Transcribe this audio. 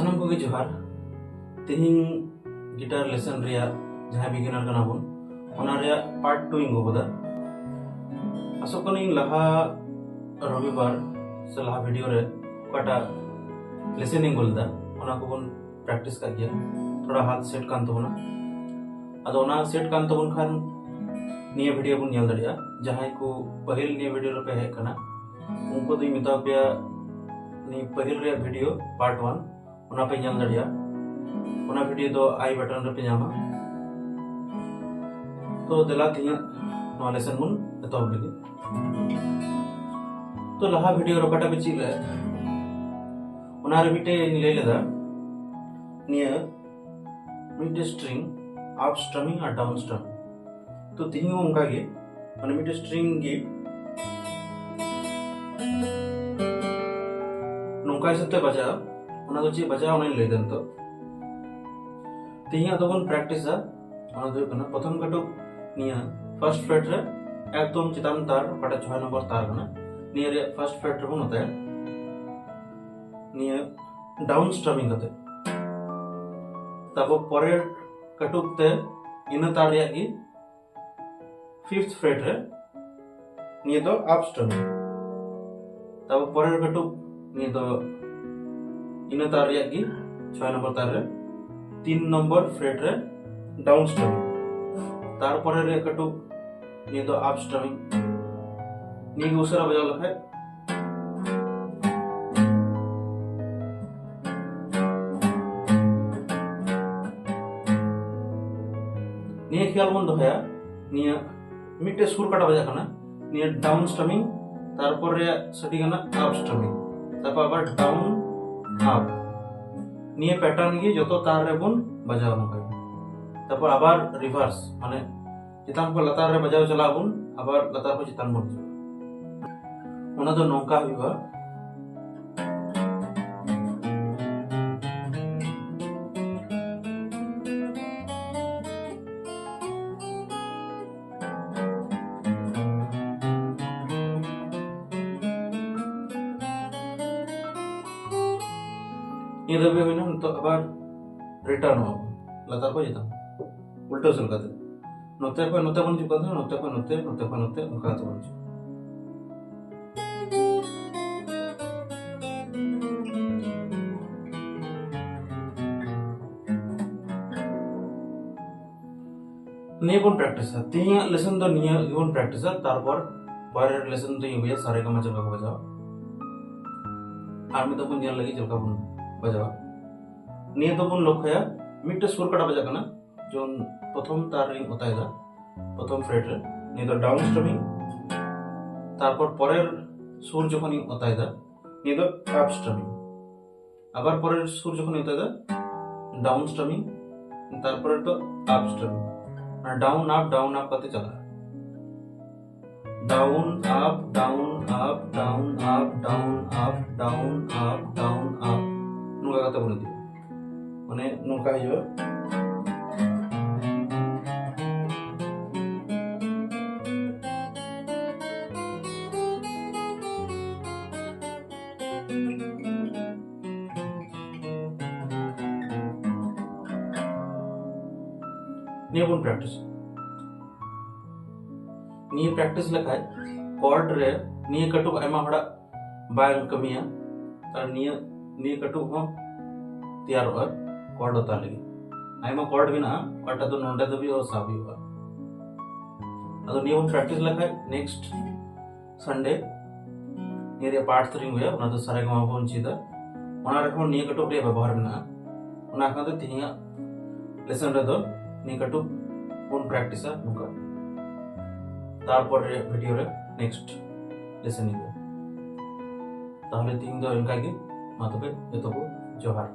सानम को जोहार तिहिं guitar lesson रिया जहां बिगिनर कना बन ओना रिया पार्ट 2 इंगो बदा आसो कनी लहा रविवार से लहा वीडियो रे कटा लिसनिंग गोलदा ओना को बन प्रैक्टिस का गया थोड़ा हाथ सेट कान तबना अदो ओना सेट कान तबन खान निया वीडियो बन नेल दड़िया जहां को पहिल निया वीडियो रे पे है कना उनको तो मिता पे नि पहिल रे वीडियो पार्ट 1 उना पे नेल दड़िया उना वीडियो दो आई बटन रे पे जामा तो दला तिया नो लेसन मुन तो लगे तो लहा वीडियो रकटा पे चिले उना रे बिटे ले लेदा निया मिड स्ट्रिंग अप स्ट्रमिंग और डाउन स्ट्रमिंग तो तिही उनका गे माने मिड स्ट्रिंग गे नोंका सते बजा उना दो ची बजा उना ले देन तो तिही अदबन प्रैक्टिस आ उना दो कना प्रथम कटु निया फर्स्ट फ्रेट रे एकदम चितान तार पटा 6 नंबर तार कना निया रे फर्स्ट फ्रेट रे बन होता है निया डाउन स्ट्रमिंग कते तब परे कटु ते इन तार रे की फिफ्थ फ्रेट रे निया तो अप स्ट्रमिंग तब परे कटु निया तो इन तार रे की 6 नंबर तार रे 3 नंबर फ्रेट रे डाउन स्ट्रमिंग तार परे रे कटु निया तो अप स्ट्रमिंग निया के उसरा बजाव लखाय निया ख्याल बन दोया निया मिटे सुर काटा बजा कना निया डाउन स्ट्रमिंग तारपर रे सटी कना अप स्ट्रमिंग तारपर आबार डाउन अप निया पैटर्न गी जतो तार रे बन बजाव नका तारपर आबार रिवर्स माने चितान को लतार रे बजाव चला बन आबार लतार को चितान बन उना दो नौका हुआ ये दबे हुई ना तो अबार रिटर्न हो लतार को जेता उल्टा चल काते नोते को नोते बन चुका था नोते को नोते नोते को नोते उनका तो बन निया कोन प्रैक्टिस है तिया लेसन दो निया कोन प्रैक्टिस है तारपर बारे लेसन तो ये भैया सारे का मजा का बजाओ आर्मी तो बन जान लगी चलका बन बजाओ निया तो बन लखया मिटे सुर कटा बजा कना जो प्रथम तार रिंग होता है प्रथम फ्रेट रे निया तो डाउन स्ट्रमिंग तारपर परेर सुर जखन होता है निया तो अप स्ट्रमिंग आबार परेर सुर जखन होता है डाउन स्ट्रमिंग तारपर तो अप स्ट्रमिंग और डाउन अप करते चला down up down up down up down up down up down up नुका कते बने दियो माने नुका हियो निया बन प्रैक्टिस निया प्रैक्टिस लखाय कॉर्ड रे निया कटुक आयमा हड़ा बाय कमिया तार निया कटुक हो तैयार हो कॉर्ड होता लगी आयमा कॉर्ड बिना कटा तो नोंडे दबी और साबी हो अदो निया बन प्रैक्टिस लखाय नेक्स्ट संडे निया रे पार्ट 3 हुए उना तो सारे गमा बन चिदा उना रे निया कटुक रे व्यवहार बिना उना का तो तिया लेसन रे दो निकटू उन प्रैक्टिस है नुका तारपर रे वीडियो रे नेक्स्ट लेसन ताहले तीन दो इनका गे मातबे जतो को जोहार।